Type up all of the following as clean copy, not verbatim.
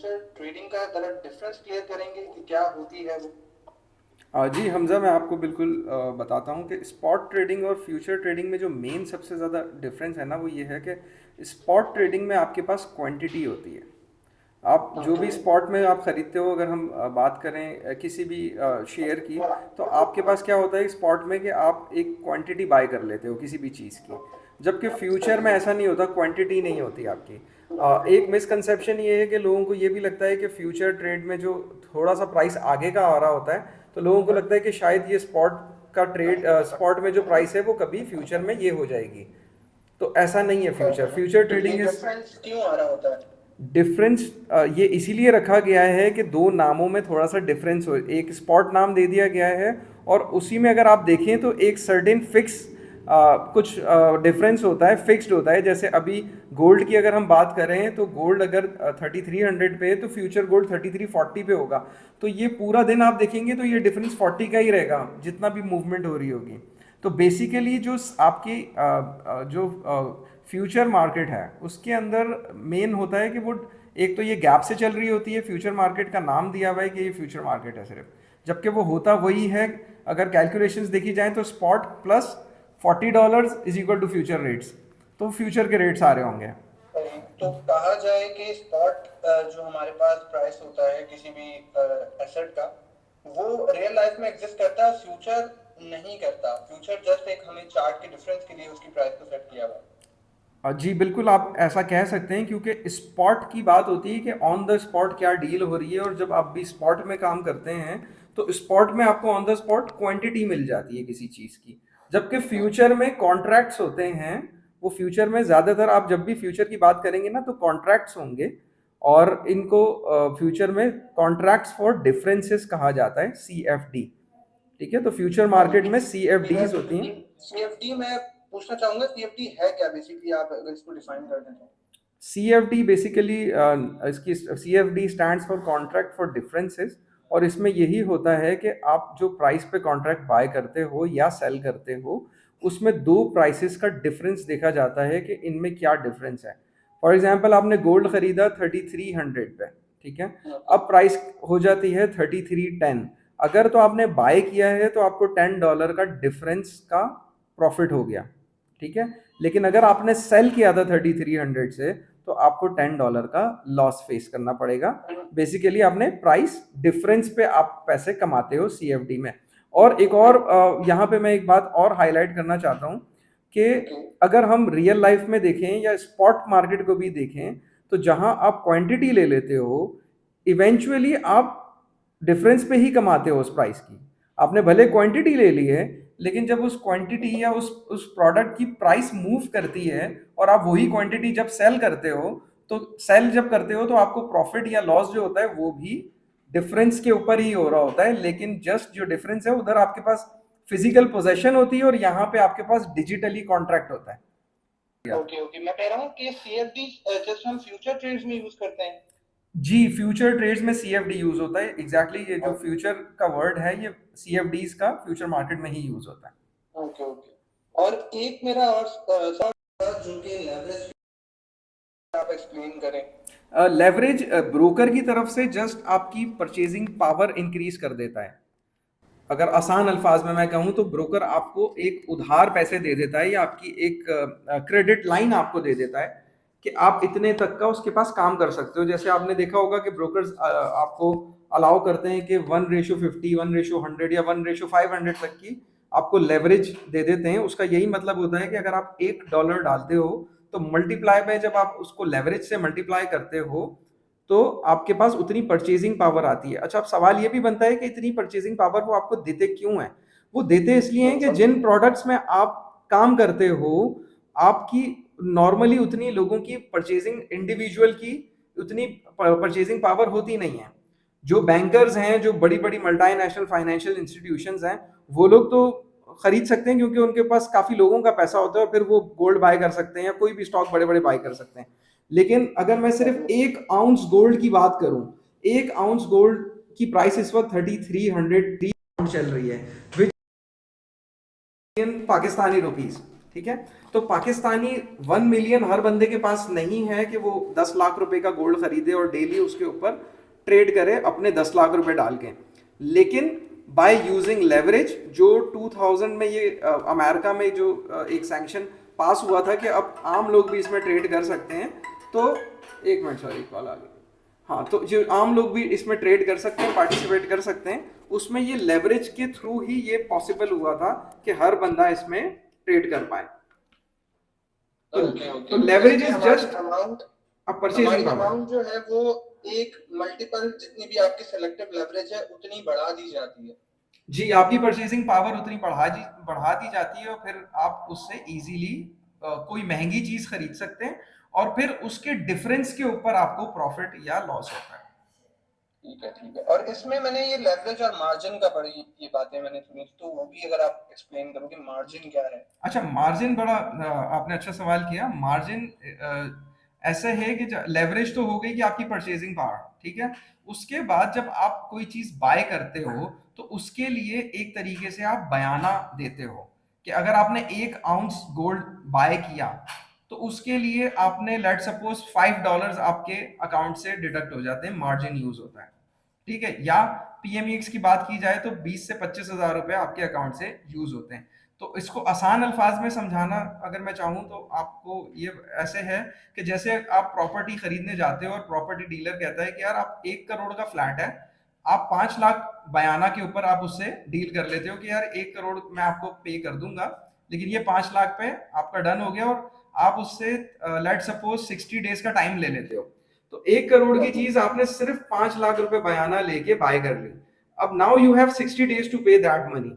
Future trading का ज़रा difference clear करेंगे कि क्या होती है वो? जी हमज़ा, मैं आपको बिल्कुल बताता हूँ कि स्पॉट ट्रेडिंग और फ्यूचर ट्रेडिंग में जो मेन सबसे ज़्यादा डिफरेंस है ना, वो ये है कि स्पॉट ट्रेडिंग में आपके पास क्वांटिटी होती है। आप जो ओके। भी स्पॉट में आप खरीदते हो, अगर हम बात करें किसी भी शेयर की, तो आपके पास क्या होता है स्पॉट में कि आप एक क्वांटिटी बाय कर लेते हो किसी भी चीज़ की। जबकि फ्यूचर में ऐसा नहीं होता, क्वांटिटी नहीं होती आपकी। एक मिसकंसेप्शन ये है कि लोगों को ये भी लगता है कि फ्यूचर ट्रेड में जो थोड़ा सा प्राइस आगे का आ रहा होता है, तो लोगों को लगता है कि शायद ये स्पॉट का ट्रेड, स्पॉट में जो प्राइस है वो कभी फ्यूचर में ये हो जाएगी। तो ऐसा नहीं है। फ्यूचर फ्यूचर तो ये ट्रेडिंग इज डिफरेंस क्यों आ रहा होता है? डिफरेंस। ये इसीलिए रखा गया है कि दो नामों में थोड़ा सा डिफरेंस हो। एक स्पॉट नाम दे दिया गया है, और उसी में अगर आप देखें तो एक सर्टेन फिक्स कुछ डिफरेंस होता है, फिक्स्ड होता है। जैसे अभी गोल्ड की अगर हम बात करें, तो गोल्ड अगर 3300 पे है, तो फ्यूचर गोल्ड 3340 पे होगा। तो ये पूरा दिन आप देखेंगे तो ये डिफरेंस 40 का ही रहेगा, जितना भी मूवमेंट हो रही होगी। तो बेसिकली जो आपकी जो फ्यूचर मार्केट है, उसके अंदर मेन होता है कि वो एक तो ये गैप से चल रही होती है। फ्यूचर मार्केट का नाम दिया हुआ है कि ये फ्यूचर मार्केट है सिर्फ, जबकि वो होता वही है। अगर कैलकुलेशंस देखी जाए तो spot plus $40 is equal to future rates, तो फ्यूचर के रेट्स आ रहे होंगे। तो कहा जाए कि स्पॉट जो हमारे पास प्राइस होता है किसी भी एसेट का, वो रियल लाइफ में एग्जिस्ट करता है, फ्यूचर नहीं करता। फ्यूचर जस्ट एक हमें चार्ट के डिफरेंस के लिए उसकी प्राइस को सेट किया हुआ है। जी बिल्कुल, आप ऐसा कह सकते हैं, क्योंकि स्पॉट की बात होती है कि ऑन द स्पॉट क्या डील हो रही है। और जब आप भी स्पॉट में काम करते हैं, तो स्पॉट में आपको ऑन द स्पॉट क्वांटिटी मिल जाती है किसी चीज़ की। जबकि फ्यूचर में कॉन्ट्रैक्ट्स होते हैं। वो फ्यूचर में ज़्यादातर, आप जब भी फ्यूचर की बात करेंगे ना, तो कॉन्ट्रैक्ट्स होंगे। और इनको फ्यूचर में कॉन्ट्रैक्ट्स फॉर डिफरेंसेस कहा जाता है, CFD। ठीक है, तो फ्यूचर मार्केट में CFDs होती हैं। सीएफडी मैं पूछना चाहूंगा, सीएफडी है क्या बेसिकली, आप अगर इसको डिफाइन कर दें तो? CFD बेसिकली, इसकी CFD stands for contract for differences. और इसमें यही होता है कि आप जो प्राइस पे कॉन्ट्रैक्ट बाय करते हो या सेल करते हो, उसमें दो प्राइसेस का डिफरेंस देखा जाता है कि इनमें क्या डिफरेंस है। फॉर एग्जांपल, आपने गोल्ड खरीदा 3300 पे, ठीक है। अब प्राइस हो जाती है 3310। अगर तो आपने बाय किया है, तो आपको $10 का डिफरेंस का प्रॉफिट हो गया, ठीक है। लेकिन अगर आपने सेल किया था 3300 से, तो आपको $10 का लॉस फेस करना पड़ेगा। बेसिकली आपने प्राइस डिफरेंस पे आप पैसे कमाते हो CFD में। और एक और यहाँ पे मैं एक बात और हाईलाइट करना चाहता हूँ कि अगर हम रियल लाइफ में देखें या स्पॉट मार्केट को भी देखें, तो जहां आप क्वांटिटी ले लेते हो, इवेंचुअली आप डिफरेंस पे ही कमाते हो उस प्राइस की। आपने भले क्वांटिटी ले ली है, लेकिन जब उस क्वांटिटी या उस प्रोडक्ट की प्राइस मूव करती है, और आप वही क्वांटिटी जब सेल करते हो, तो सेल जब करते हो तो आपको प्रॉफिट या लॉस जो होता है वो भी डिफरेंस के ऊपर ही हो रहा होता है। लेकिन जस्ट जो डिफरेंस है, उधर आपके पास फिजिकल पोजेशन होती है, और यहाँ पे आपके पास डिजिटली कॉन्ट्रैक्ट होता है। ओके ओके, मैं कह रहा हूँ कि सीएफडी जस्ट हम फ्यूचर ट्रेड्स में यूज करते हैं। जी, फ्यूचर ट्रेड्स में CFD यूज होता है। एग्जैक्टली ये जो फ्यूचर का वर्ड है, ये CFDs का फ्यूचर मार्केट में ही यूज होता है। Okay okay. और एक मेरा और सवाल था, जो कि लेवरेज, आप एक्सप्लेन करें। लेवरेज ब्रोकर की तरफ से जस्ट आपकी परचेजिंग पावर इंक्रीज कर देता है। अगर आसान अल्फाज में मैं कहूँ, तो ब्रोकर आपको एक उधार पैसे दे देता है, या आपकी एक क्रेडिट लाइन आपको दे देता है कि आप इतने तक का उसके पास काम कर सकते हो। जैसे आपने देखा होगा कि ब्रोकर्स आपको अलाउ करते हैं कि 1:50, 1:100 या 1:500 तक की आपको लेवरेज दे देते हैं। उसका यही मतलब होता है कि अगर आप $1 डालते हो, तो मल्टीप्लाई में जब आप उसको लेवरेज से मल्टीप्लाई करते हो, तो आपके पास उतनी परचेजिंग पावर आती है। अच्छा, अब सवाल ये भी बनता है कि इतनी परचेजिंग पावर वो आपको देते क्यों हैं? वो देते इसलिए हैं कि जिन प्रोडक्ट्स में आप काम करते हो, आपकी नॉर्मली उतनी लोगों की परचेजिंग, इंडिविजुअल की उतनी परचेजिंग पावर होती नहीं है। जो बैंकर्स हैं, जो बड़ी-बड़ी मल्टीनेशनल फाइनेंशियल इंस्टीट्यूशंस हैं, वो लोग तो खरीद सकते हैं, क्योंकि उनके पास काफ़ी लोगों का पैसा होता है, और फिर वो गोल्ड बाय कर सकते हैं या कोई भी स्टॉक बड़े-बड़े बाय कर सकते हैं। लेकिन अगर मैं सिर्फ 1 आउंस गोल्ड की बात करूं, 1 आउंस गोल्ड की प्राइस इस वक्त 3300 चल रही है, विच इन पाकिस्तानी रुपीस। ठीक है। तो पाकिस्तानी 1 मिलियन हर बंदे के पास नहीं है कि वो 10 लाख रुपए का गोल्ड खरीदे और डेली उसके ऊपर ट्रेड करे अपने 10 लाख रुपए डाल के। लेकिन बाय यूजिंग लेवरेज, जो 2000 में ये अमेरिका में जो एक सैंक्शन पास हुआ था कि अब आम लोग भी इसमें ट्रेड कर सकते हैं। तो एक मिनट, सॉरी कॉल आ गई। हाँ, तो जो आम लोग भी इसमें ट्रेड कर सकते हैं, पार्टिसिपेट कर सकते हैं, उसमें ये लेवरेज के थ्रू ही ये पॉसिबल हुआ था कि हर बंदा इसमें ट्रेड कर पाए। तो ओके ओके, तो लेवरेज इज हमारी जस्ट अमाउंट अ परचेजिंग हमारी पावर। अमाउंट जो है वो एक मल्टीपल जितनी भी आपकी सेलेक्टिव लेवरेज है उतनी बढ़ा दी जाती है। जी, आपकी परचेजिंग पावर उतनी बढ़ा दी जाती है और फिर आप उससे इजीली कोई महंगी चीज खरीद सकते हैं और फिर उसके डिफरेंस के ऊपर आपको प्रॉफिट या लॉस होता है। ठीक है ठीक है। और इसमें मैंने ये लेवरेज और मार्जिन का बड़ी ये बातें मैंने सुनी, तो वो भी अगर आप एक्सप्लेन करो कि मार्जिन क्या है। अच्छा, मार्जिन बड़ा आपने अच्छा सवाल किया। मार्जिन ऐसा है कि लेवरेज तो हो गई कि आपकी परचेजिंग पावर, ठीक है। उसके बाद जब आप कोई चीज बाय करते हो तो उसके लिए एक तरीके से आप बयाना देते हो कि अगर आपने 1 आउंस गोल्ड बाय किया तो उसके लिए आपने लेट सपोज $5 आपके अकाउंट से डिडक्ट हो जाते हैं, मार्जिन यूज होता है, ठीक है। या पीएमईएक्स की बात की जाए तो 20 से 25 हजार रुपए आपके अकाउंट से यूज होते हैं। तो इसको आसान अल्फाज में समझाना अगर मैं चाहूँ तो आपको ये ऐसे है कि जैसे आप प्रॉपर्टी खरीदने जाते हो और प्रॉपर्टी डीलर कहता है कि यार आप 1 करोड़ का फ्लैट है, आप 5 लाख बयाना के ऊपर आप उससे डील कर लेते हो कि यार 1 करोड़ मैं आपको पे कर दूंगा, लेकिन ये 5 लाख पे आपका डन हो गया और आप उससे लेट सपोज 60 डेज का टाइम ले लेते हो। तो 1 करोड़ की चीज आपने सिर्फ 5 लाख रुपए बयाना लेके बाय कर ली। अब now you have 60 days to pay that money.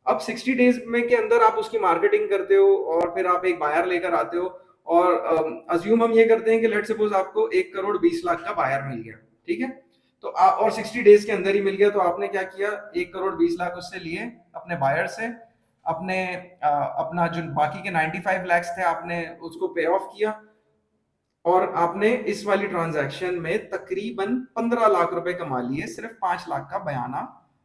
अब 60 डेज में के अंदर आप उसकी मार्केटिंग करते हो और फिर आप एक बायर लेकर आते हो और अज्यूम हम ये करते हैं कि लेट सपोज आपको 1 करोड़ 20 लाख का बायर मिल गया, ठीक है। तो और 60 डेज के अंदर ही मिल गया, तो आपने क्या किया, 1 करोड़ 20 लाख उससे लिए अपने बायर से, अपने अपना जो बाकी के 95 लाख थे आपने उसको पे ऑफ किया और आपने इस वाली ट्रांजैक्शन में तकरीबन 15 लाख रुपए कमा लिए सिर्फ 5 लाख का बयाना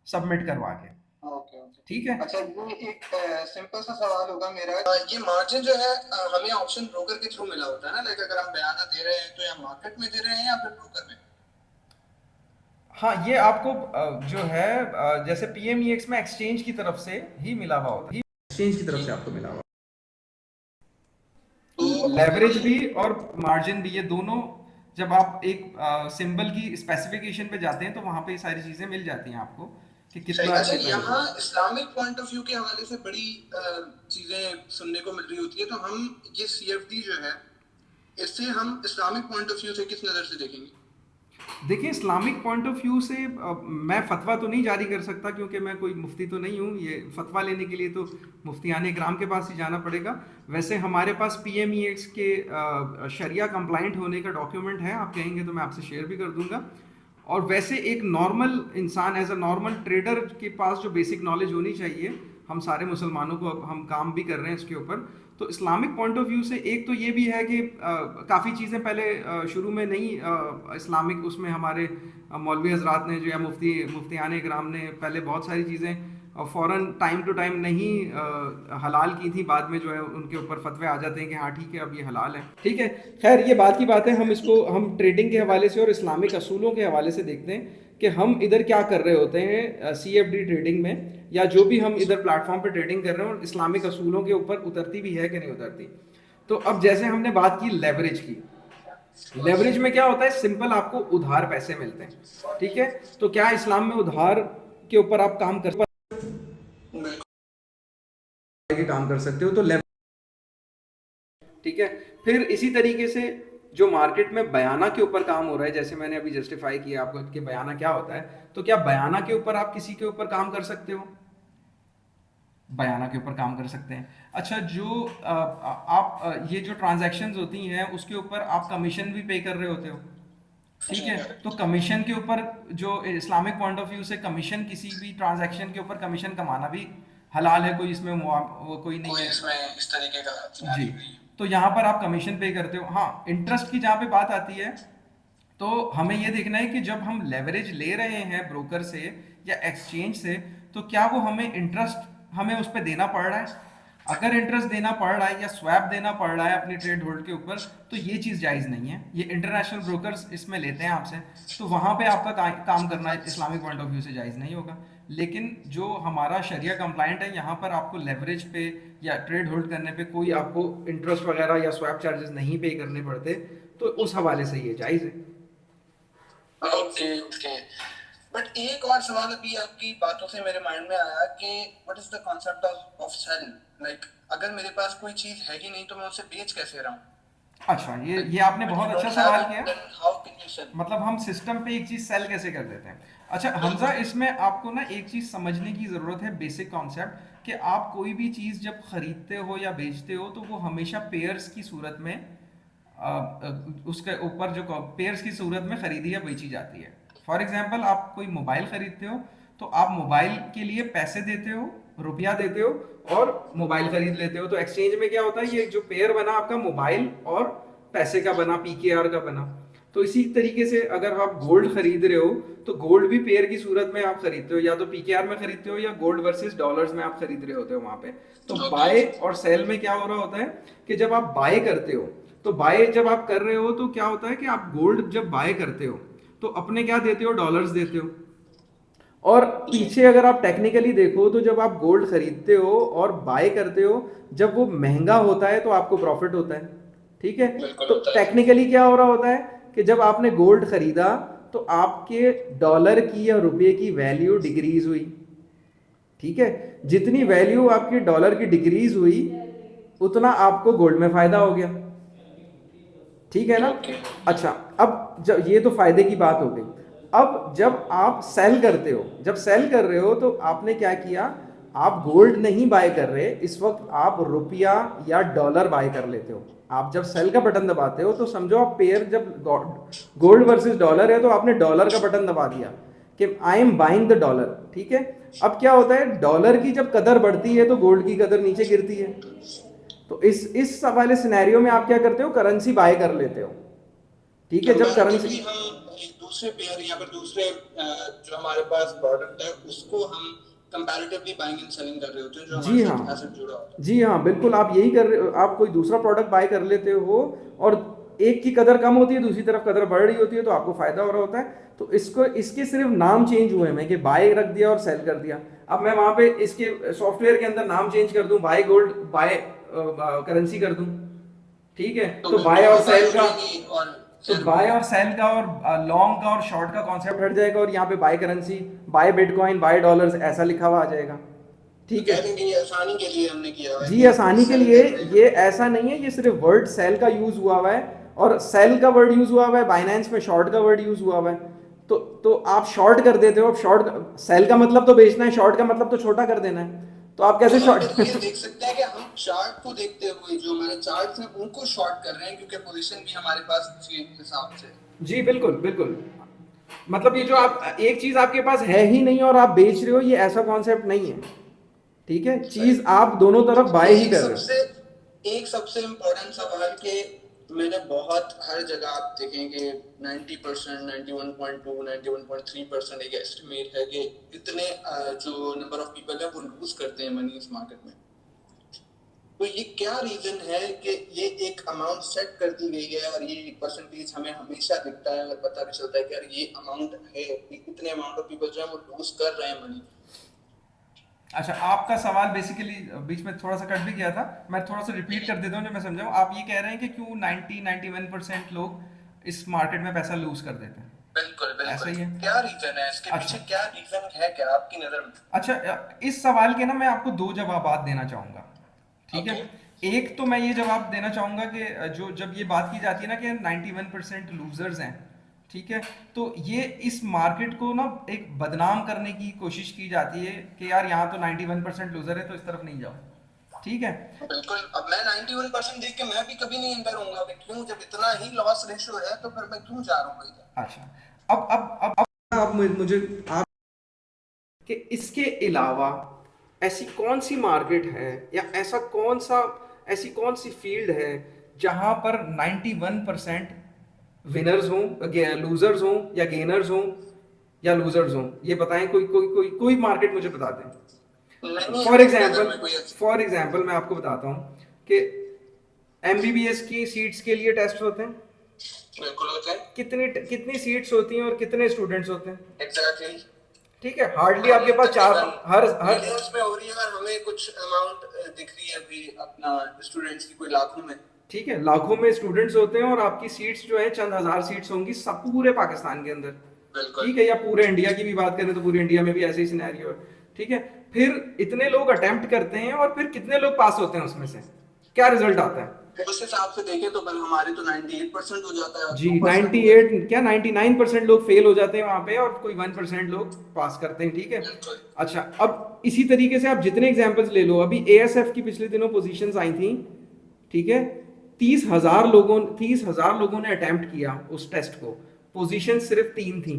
सबमिट करवा के। ओके ओके, ठीक है। अच्छा ये एक सिंपल सा सवाल होगा मेरा, ये मार्जिन जो है हमें ऑप्शन ब्रोकर के थ्रू मिला होता है ना, लाइक अगर हम बयाना दे रहे हैं तो या मार्केट में दे रहे हैं या फिर ब्रोकर में। हाँ, ये आपको जो है जैसे पीएमईएक्स में एक्सचेंज की तरफ से ही मिला हुआ होता है, एक्सचेंज की तरफ से आपको मिला हुआ। तो लेवरेज भी और मार्जिन भी, ये दोनों जब आप एक सिंबल की स्पेसिफिकेशन पे जाते हैं तो वहां पे ये सारी चीजें मिल जाती हैं आपको कि सही। कितना अच्छा, कितना यहाँ इस्लामिक पॉइंट ऑफ व्यू के हवाले से बड़ी चीजें सुनने को मिल रही होती है, तो हम ये सीएफडी जो है इससे हम इस्लामिक पॉइंट ऑफ व्यू से किस नजर से देखेंगे। देखिए, इस्लामिक पॉइंट ऑफ व्यू से मैं फतवा तो नहीं जारी कर सकता क्योंकि मैं कोई मुफ्ती तो नहीं हूँ। ये फतवा लेने के लिए तो मुफ्तियान इकराम के पास ही जाना पड़ेगा। वैसे हमारे पास पीएमईएक्स के शरिया कंप्लाइंट होने का डॉक्यूमेंट है, आप कहेंगे तो मैं आपसे शेयर भी कर दूंगा। और वैसे एक नॉर्मल इंसान एज अ नॉर्मल ट्रेडर के पास जो बेसिक नॉलेज होनी चाहिए, हम सारे मुसलमानों को, अब हम काम भी कर रहे हैं इसके ऊपर। तो इस्लामिक पॉइंट ऑफ व्यू से एक तो ये भी है कि काफ़ी चीज़ें पहले शुरू में नहीं इस्लामिक उसमें हमारे मौलवी हजरात ने जो या मुफ्तियान इकराम ने पहले बहुत सारी चीज़ें फ़ौरन टाइम टू टाइम नहीं हलाल की थी, बाद में जो है उनके ऊपर फतवे आ जाते हैं कि हाँ ठीक है अब ये हलाल है, ठीक है। खैर ये बात की बात है, हम इसको हम ट्रेडिंग के हवाले से और इस्लामिक असूलों के हवाले से देखते हैं कि हम इधर क्या कर रहे होते हैं सीएफडी ट्रेडिंग में, या जो भी हम इधर प्लेटफॉर्म पे ट्रेडिंग कर रहे हैं और इस्लामिक असूलों के ऊपर उतरती भी है कि नहीं उतरती। तो अब जैसे हमने बात की लेवरेज की, लेवरेज में क्या होता है, सिंपल आपको उधार पैसे मिलते हैं, ठीक है। तो क्या इस्लाम में उधार के ऊपर आप काम कर सकते हो, तो लेवरेज, ठीक है। फिर इसी तरीके से जो मार्केट में बयाना के ऊपर काम हो रहा है, जैसे मैंने अभी जस्टिफाई किया आपको कि बयाना क्या होता है, तो क्या बयाना के ऊपर आप किसी के ऊपर काम कर सकते हो, बयाना के ऊपर काम कर सकते हैं। अच्छा, जो आप ये जो ट्रांजैक्शंस होती हैं उसके ऊपर आप कमीशन भी पे कर रहे होते हो, ठीक है। तो कमीशन के ऊपर जो इस्लामिक पॉइंट ऑफ व्यू से कमीशन, किसी भी ट्रांजैक्शन के ऊपर कमीशन कमाना भी हलाल है, कोई इसमें वो कोई नहीं है इसमें इस तरीके का जी। तो यहाँ पर आप कमीशन पे करते हो। हाँ, इंटरेस्ट की जहाँ पे बात आती है तो हमें ये देखना है कि जब हम लेवरेज ले रहे हैं ब्रोकर से या एक्सचेंज से, तो क्या वो हमें इंटरेस्ट हमें उस पर देना पड़ रहा है। अगर इंटरेस्ट देना पड़ रहा है या स्वैप देना पड़ रहा है अपनी ट्रेड होल्ड के ऊपर, तो ये चीज़ जायज़ नहीं है। ये इंटरनेशनल ब्रोकर्स इसमें लेते हैं आपसे, तो वहाँ पे आपका काम करना इस्लामिक पॉइंट ऑफ व्यू से जायज़ नहीं होगा। लेकिन जो हमारा शरिया कंप्लाइंट है, यहाँ पर आपको लेवरेज पे या ट्रेड होल्ड करने पे कोई आपको इंटरेस्ट वगैरह या स्वैप चार्जेस नहीं पे करने पड़ते, तो उस हवाले से ये जायज़ है। Okay okay. बट एक और सवाल अभी आपकी बातों से मेरे माइंड में आया कि what is the concept of sale, like अगर मेरे पास कोई चीज है ही नहीं तो मैं उसे बेच कैसे रहा हूँ? अच्छा, ये आपने When you बहुत अच्छा don't have सवाल it, किया। then how can you sell? मतलब हम सिस्टम पे एक चीज सेल कैसे कर देते हैं। अच्छा हमजा, इसमें आपको ना एक चीज समझने की जरूरत है, बेसिक कॉन्सेप्ट, कि आप कोई भी चीज जब खरीदते हो या बेचते हो तो वो हमेशा पेयर्स की सूरत में उसके ऊपर जो पेयर्स की सूरत में खरीदी या बेची जाती है। फॉर एग्जाम्पल, आप कोई मोबाइल खरीदते हो तो आप मोबाइल के लिए पैसे देते हो, रुपया देते हो और मोबाइल खरीद लेते हो। तो एक्सचेंज में क्या होता है, ये जो पेयर बना आपका मोबाइल और पैसे का बना, पीकेआर का बना। तो इसी तरीके से अगर आप गोल्ड खरीद रहे हो तो गोल्ड भी पेयर की सूरत में आप खरीदते हो, या तो पीकेआर में खरीदते हो या गोल्ड वर्सेस डॉलर्स में आप खरीद रहे होते हो वहां पे। तो बाय और सेल में क्या हो रहा होता है कि जब आप बाय करते हो, तो बाय जब आप कर रहे हो तो क्या होता है कि आप गोल्ड जब बाय करते हो तो अपने क्या देते हो, डॉलर्स देते हो। और पीछे अगर आप टेक्निकली देखो तो जब आप गोल्ड खरीदते हो और बाय करते हो, जब वो महंगा होता है तो आपको प्रॉफिट होता है, ठीक है। तो टेक्निकली क्या हो रहा होता है कि जब आपने गोल्ड खरीदा तो आपके डॉलर की या रुपए की वैल्यू डिक्रीज हुई, ठीक है। जितनी वैल्यू आपकी डॉलर की डिक्रीज हुई उतना आपको गोल्ड में फायदा हो गया, ठीक है ना। अच्छा, अब जब ये तो फायदे की बात हो गई, अब जब आप सेल करते हो, जब सेल कर रहे हो तो आपने क्या किया, आप गोल्ड नहीं बाय कर रहे, इस वक्त आप रुपया या डॉलर बाय कर लेते हो। आप जब सेल का बटन दबाते हो तो समझो आप पेयर, जब गोल्ड वर्सेस डॉलर है तो आपने डॉलर का बटन दबा दिया कि I am buying the dollar, ठीक है। अब क्या होता है, डॉलर की जब कदर बढ़ती है तो गोल्ड की कदर नीचे गिरती है। तो इस वाले सिनेरियो में आप क्या करते हो, करेंसी बाय कर लेते हो, ठीक है। जब करेंसी, हम एक दूसरे पेयर या फिर दूसरे जो हमारे पास प्रोडक्ट है उसको हम कंपैरेटिवली बाइंग एंड सेलिंग कर रहे होते हैं जो जी हमारे हाँ, साथ एसेट जुड़ा होता है। जी हाँ, बिल्कुल आप यही कर रहे हो। आप कोई दूसरा प्रोडक्ट बाय कर लेते हो और एक की कदर कम होती है, दूसरी तरफ कदर बढ़ रही होती है, तो आपको फायदा हो रहा होता है। तो इसको, इसके सिर्फ नाम चेंज हुए हैं कि बाय रख दिया और सेल कर दिया। अब मैं वहां पे इसके सॉफ्टवेयर के अंदर नाम चेंज कर दूं, बाय गोल्ड, बाय करेंसी कर दूं, ठीक है। तो बाय और सेल का, तो बाय और सेल का और लॉन्ग का और शॉर्ट का कॉन्सेप्ट हट जाएगा और यहाँ पे buy currency, buy bitcoin, buy dollars ऐसा लिखा हुआ आ जाएगा, ठीक है। ये आसानी के लिए हमने किया हुआ है जी कि आसानी के सेल लिए, कर रहे हैं। ये ऐसा नहीं है, ये सिर्फ वर्ड सेल का यूज हुआ हुआ है और सेल का वर्ड यूज हुआ हुआ है, बाइनेंस में शॉर्ट का वर्ड यूज हुआ हुआ है। तो आप शॉर्ट कर देते हो। अब शॉर्ट, सेल का मतलब तो बेचना है, शॉर्ट का मतलब तो छोटा कर देना है। तो आप कैसे तो शॉर्ट हम ये देख सकते हैं कि हम चार्ट को देखते हुए जो हमारे चार्ट हैं उनको शॉर्ट कर रहे हैं क्योंकि पोजीशन भी हमारे पास उसी हिसाब से है। जी बिल्कुल बिल्कुल। मतलब ये जो आप एक चीज आपके पास है ही नहीं और आप बेच रहे हो, ये ऐसा कॉन्सेप्ट नहीं है, ठीक है। चीज आप दोनों तरफ बाय ही कर रहे हो। एक सबसे इम्पोर्टेंट सवाल के मैंने बहुत हर जगह आप देखेंगे 90%, 91.2, 91.3% एक एस्टिमेट है कि इतने जो नंबर ऑफ पीपल है वो लूज करते हैं मनी इस मार्केट में। तो ये क्या रीजन है कि ये एक अमाउंट सेट कर दी गई है और ये एक परसेंटेज हमें हमेशा दिखता है और पता भी चलता है कि यार ये अमाउंट है, इतने अमाउंट ऑफ पीपल जो है वो लूज कर रहे हैं मनी। अच्छा, आपका सवाल बेसिकली बीच में थोड़ा सा कट भी गया था, मैं थोड़ा सा रिपीट कर देता हूँ जो मैं समझाऊँ। आप ये कह रहे हैं कि क्यों 91% लोग इस मार्केट में पैसा लूज कर देते हैं, बिल्कुल ऐसा बिल्कुल। ही है। क्या रीजन है इसके अच्छा, पीछे, क्या रीजन है क्या आपकी नजर में? अच्छा, इस सवाल के ना मैं आपको दो जवाब देना चाहूंगा, ठीक है। एक तो मैं ये जवाब देना चाहूंगा कि जो जब ये बात की जाती है ना कि 91% लूजर्स हैं, ठीक है, तो ये इस मार्केट को ना एक बदनाम करने की कोशिश की जाती है कि यार यहाँ तो 91% लूजर है तो इस तरफ नहीं जाओ, ठीक है। बिल्कुल। अब मैं 91% देख के मैं भी कभी नहीं एंटर होऊंगा कि क्यों, जब इतना ही लॉस रेशियो है तो फिर मैं क्यों जा रहा हूँ इधर। अच्छा, अब आप मुझे आप कि इसके अलावा ऐसी कौन सी मार्केट है या ऐसा कौन सा, ऐसी कौन सी फील्ड है जहां पर 91% विनर्स हों, लूजर्स हों या गेनर्स हों या लूजर्स हों। ये बताएं, कोई कोई कोई कोई मार्केट मुझे बता दें। नहीं फॉर है इसके अंदर में कोई फॉर एग्जाम्पल मैं आपको बताता हूँ कि एमबीबीएस की सीट्स के लिए टेस्ट होते हैं, बिल्कुल होता है। कितनी सीट्स होती हैं और कितने स्टूडेंट्स होते हैं? एग्जैक्टली। ठीक है, हार्डली आपके हमें पास चार, तकरीबन हर हर मिलियंस में हो रही है और हमें कुछ अमाउंट दिख रही है अभी अपना स्टूडेंट्स की कोई लाखों में। ठीक है, लाखों में स्टूडेंट्स होते हैं और आपकी सीट्स जो है चंद हजार सीट्स होंगी सब पूरे पाकिस्तान के अंदर। बिल्कुल। ठीक है, या पूरे इंडिया की भी बात करें तो पूरे इंडिया में भी ऐसे ही सिनेरियो है। ठीक है, फिर इतने लोग अटेम्प्ट करते हैं और फिर कितने लोग पास होते हैं, उसमें से क्या रिजल्ट आता है? उस हिसाब से देखें तो कल हमारे तो 98% हो जाता है और जी 2% 98 क्या 99% लोग फेल हो जाते हैं वहां पे और कोई 1% लोग पास करते हैं। ठीक है, बिल्कुल। अच्छा अब इसी तरीके से आप जितने एग्जांपल्स ले लो, अभी एएसएफ की पिछले दिनों पोजीशंस आई थी। ठीक है, 30,000 लोगों ने अटेम्प्ट किया उस टेस्ट को, पोजीशन सिर्फ 3 थी।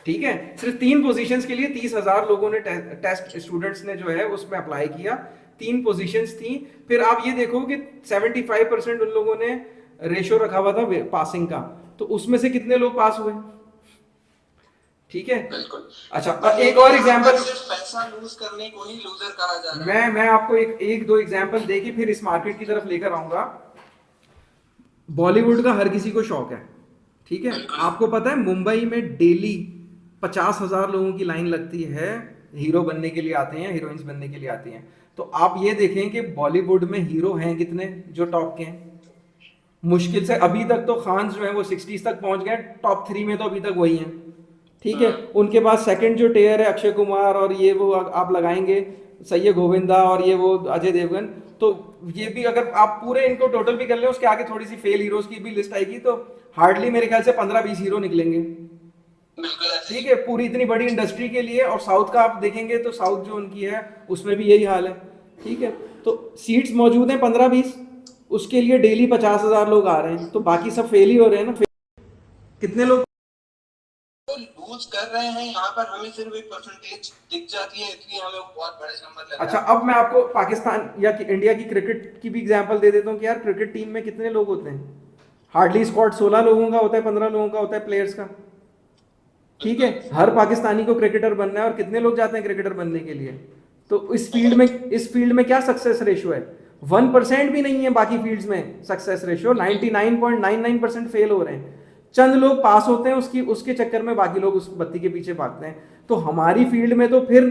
ठीक है, सिर्फ 3 पोजीशंस के लिए 30,000 लोगों ने टेस्ट स्टूडेंट्स ने जो है उसमें अप्लाई किया, 3 पोजीशंस थी। फिर आप ये देखो कि 75% उन लोगों ने रेशो रखा हुआ था पासिंग का, तो उसमें से कितने लोग पास हुए? ठीक है, बिल्कुल। अच्छा एक और एग्जांपल, पैसा लूज करने को ही लूजर कहा जा रहा है। मैं आपको एक दो एग्जांपल देके फिर इस मार्केट की तरफ लेकर आऊंगा। बॉलीवुड का हर किसी को शौक है। ठीक है, बिल्कुल। आपको पता है मुंबई में डेली 50,000 लोगों की लाइन लगती है, हीरो बनने के लिए आते हैं, हीरोइंस बनने के लिए आती हैं। तो आप ये देखें कि बॉलीवुड में हीरो हैं कितने जो टॉप के हैं। मुश्किल से अभी तक तो खान जो है वो 60s तक पहुंच गए, टॉप 3 में तो अभी तक वही हैं। ठीक है, उनके बाद सेकंड जो टेयर है अक्षय कुमार और ये वो आप लगाएंगे सही गोविंदा और ये वो अजय देवगन, तो ये भी अगर आप पूरे इनको टोटल भी कर ले, उसके आगे थोड़ी सी फेल हीरोज की भी लिस्ट आएगी तो हार्डली मेरे ख्याल से 15-20 हीरो निकलेंगे। बिल्कुल ऐसे ठीक ही। है, पूरी इतनी बड़ी इंडस्ट्री के लिए। और साउथ का आप देखेंगे तो साउथ जो उनकी है उसमें भी यही हाल है। ठीक है, तो सीट्स मौजूद हैं 15-20, उसके लिए डेली 50,000 लोग आ रहे हैं, तो बाकी सब फेल ही हो रहे हैं ना। कितने लोग तो लूज कर रहे हैं यहाँ पर, हमें सिर्फ एक परसेंटेज दिख जाती है इसलिए हमें बहुत बड़े नंबर लग अच्छा, रहा है। अब मैं आपको पाकिस्तान या इंडिया की क्रिकेट की भी एग्जांपल दे देता हूँ कि यार क्रिकेट टीम में कितने लोग होते हैं? हार्डली स्क्वाड 16 लोगों का होता है, 15 लोगों का होता है प्लेयर्स का। ठीक है, हर पाकिस्तानी को क्रिकेटर बनना है और कितने लोग जाते हैं क्रिकेटर बनने के लिए? तो इस फील्ड में क्या सक्सेस रेशियो है? 1% भी नहीं है बाकी फील्ड्स में सक्सेस रेशियो, 99.99% फेल हो रहे हैं। चंद लोग पास होते हैं, उसके चक्कर में बाकी लोग उस बत्ती के पीछे भागते हैं। तो हमारी फील्ड में तो फिर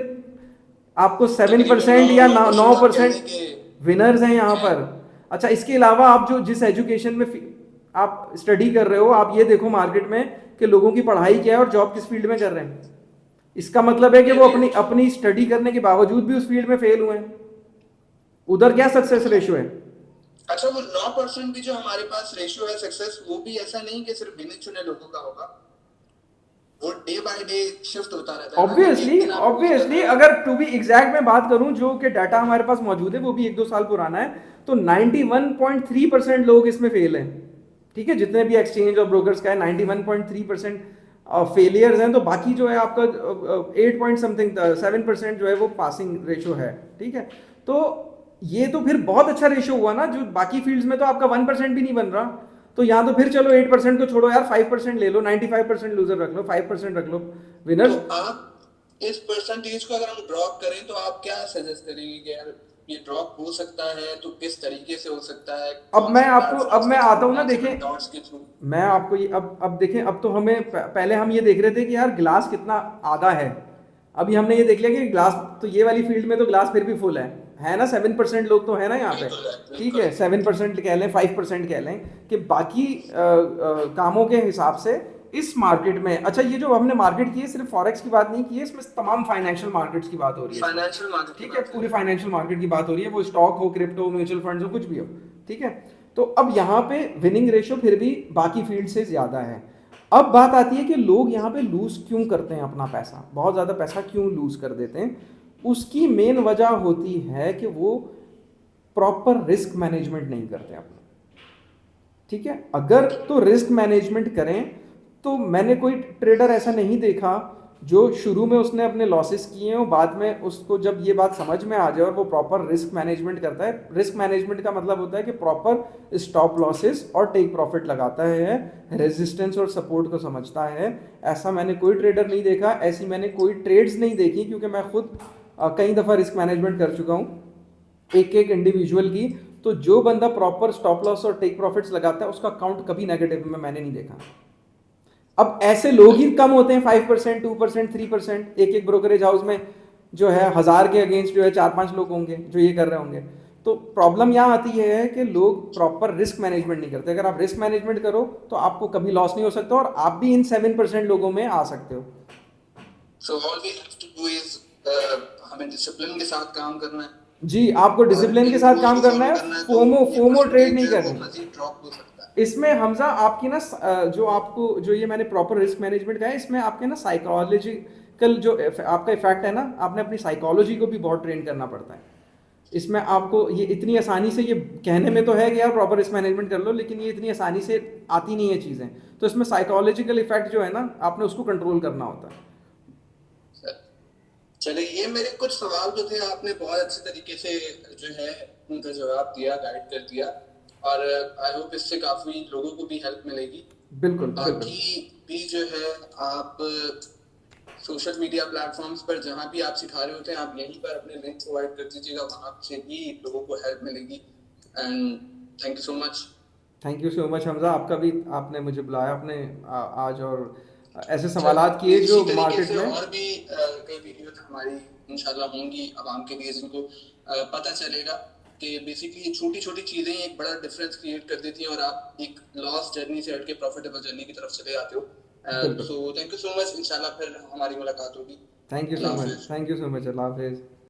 आपको 7% या 9% विनर्स हैं यहाँ पर। अच्छा, इसके अलावा आप जो जिस एजुकेशन में आप स्टडी कर रहे हो, आप ये देखो मार्केट में कि लोगों की पढ़ाई क्या है और जॉब किस फील्ड में कर रहे हैं। इसका मतलब है कि वो अपनी अपनी स्टडी करने के बावजूद भी उस फील्ड में फेल हुए हैं। उधर क्या सक्सेस रेशियो है? अच्छा, वो 9% भी जो हमारे पास रेशियो है सक्सेस, वो भी ऐसा नहीं कि सिर्फ गिने चुने लोगों का होगा, वो डे बाय डे शिफ्ट होता रहता है। ऑब्वियसली अगर टू बी एग्जैक्ट मैं बात करूं, जो कि डाटा हमारे पास मौजूद है वो भी 1-2 साल पुराना है, तो 91.3% लोग इसमें फेल हैं। ठीक है, जितने भी एक्सचेंज और ब्रोकर्स का है 91.3% फेलियर्स हैं, तो बाकी जो है आपका 8 पॉइंट समथिंग 7% जो है वो पासिंग रेशो है। ठीक है, तो ये तो फिर बहुत अच्छा रेशो हुआ ना, जो बाकी फील्ड्स में तो आपका 1% भी नहीं बन रहा। तो यहाँ तो फिर चलो 8% को छोड़ो यार, 5% ले लो, 95% लूजर रख लो, 5% रख लो विनर्स। तो आप इस परसेंटेज को अगर हम ड्रॉप करें तो आप क्या सजेस्ट करेंगे कि यार ये ड्रॉप हो सकता है तो किस तरीके से हो सकता है? अब मैं आता हूँ ना, देखें डॉट्स के थ्रू। मैं आपको ये अब देखें, अब तो हमें पहले हम ये देख रहे थे कि यार ग्लास कितना आधा है, अभी हमने ये देख लिया कि ग्लास तो ये वाली फील्ड में तो ग्लास फिर भी फुल है ना। 7% लोग तो है ना यहाँ पे। ठीक है, 7% कह लें, 5% कह लें कि बाकी कामों के हिसाब से इस मार्केट में। अच्छा, ये जो हमने मार्केट की है सिर्फ फॉरेक्स की बात नहीं की है, इसमें तमाम फाइनेंशियल मार्केट्स की बात हो रही है। फाइनेंशियल मार्केट, ठीक है, पूरी फाइनेंशियल मार्केट की बात हो रही है, वो स्टॉक हो, क्रिप्टो, म्यूचुअल फंड्स हो, कुछ भी हो। ठीक है, तो अब यहाँ पे विनिंग रेशियो फिर भी बाकी फील्ड से ज़्यादा है। अब बात आती है कि लोग यहाँ पे लूज क्यों करते हैं अपना पैसा, बहुत ज़्यादा पैसा क्यों लूज कर देते हैं? उसकी मेन वजह होती है कि वो प्रॉपर रिस्क मैनेजमेंट नहीं करते अपना। ठीक है, अगर तो रिस्क मैनेजमेंट करें, तो मैंने कोई ट्रेडर ऐसा नहीं देखा जो शुरू में उसने अपने लॉसेस किए और बाद में उसको जब ये बात समझ में आ जाए और वो प्रॉपर रिस्क मैनेजमेंट करता है। रिस्क मैनेजमेंट का मतलब होता है कि प्रॉपर स्टॉप लॉसेस और टेक प्रॉफिट लगाता है, रेजिस्टेंस और सपोर्ट को समझता है। ऐसा मैंने कोई ट्रेडर नहीं देखा, ऐसी मैंने कोई ट्रेड्स नहीं देखी, क्योंकि मैं खुद कई दफ़ा रिस्क मैनेजमेंट कर चुका हूँ एक एक इंडिविजुअल की। तो जो बंदा प्रॉपर स्टॉप लॉस और टेक प्रॉफिट्स लगाता है उसका अकाउंट कभी नेगेटिव में मैंने नहीं देखा। अब ऐसे लोग ही कम होते हैं, 5%, 2%, 3%। एक एक ब्रोकरेज हाउस में जो है 1000 के अगेंस्ट जो है 4-5 लोग होंगे जो ये कर रहे होंगे। तो प्रॉब्लम यहाँ आती है कि लोग प्रॉपर रिस्क मैनेजमेंट नहीं करते। अगर आप रिस्क मैनेजमेंट करो तो आपको कभी लॉस नहीं हो सकता और आप भी इन 7% लोगों में आ सकते हो। So all we have to do is हमें डिसिप्लिन के साथ काम करना है जी, आपको और डिसिप्लिन के इन साथ रूल्स काम को करना फॉलो है। करना है, तो फोमो ये फोमो ट्रेड परसेंटेज नहीं जो है वो करनी। मजीद ड्रॉप हो सकता है। इसमें हमजा आपकी ना जो आपको जो ये मैंने प्रॉपर रिस्क मैनेजमेंट का है, इसमें आपके ना साइकोलॉजिकल जो आपका इफेक्ट है ना, आपने अपनी साइकोलॉजी को भी बहुत ट्रेन करना पड़ता है। इसमें आपको ये इतनी आसानी से, ये कहने में तो है कि यार प्रॉपर रिस्क मैनेजमेंट कर लो, लेकिन ये इतनी आसानी से आती नहीं है चीज़ें। तो इसमें साइकोलॉजिकल इफेक्ट जो है ना, आपने उसको कंट्रोल करना होता है। चलिए, ये मेरे कुछ सवाल जो थे आपने बहुत अच्छे तरीके से जो है उनका जवाब दिया, गाइड कर दिया, और आई होप इससे काफी लोगों को भी हेल्प मिलेगी। बिल्कुल बिल्कुल। बाकी भी जो है आप सोशल मीडिया प्लेटफॉर्म्स पर जहां भी आप सिखा रहे होते हैं, आप यहीं पर अपने लिंक प्रोवाइड कर दीजिएगा, वहां से भी लोगों को हेल्प मिलेगी। And thank you so much. Thank you so much Hamza, आपका भी, आपने मुझे बुलाया अपने आज, और ऐसे चलिए, सवालात किए इसी जो तरीके मार्केट से में। और भी कई वीडियोस हमारी इंशाल्लाह होंगी आवाम के लिए, जिनको पता चलेगा कि बेसिकली छोटी छोटी चीजें एक बड़ा डिफरेंस क्रिएट कर देती हैं और आप एक लॉस जर्नी से हट के प्रॉफिटेबल जर्नी की तरफ चले आते हो। बिल्कुल। So thank you so much, इंशाल्लाह फिर हमारी मुलाकात होगी। थैंक यू सो अल्लाह मच, हाफिज। थैंक यू सो मच, अल्लाह हाफिज़।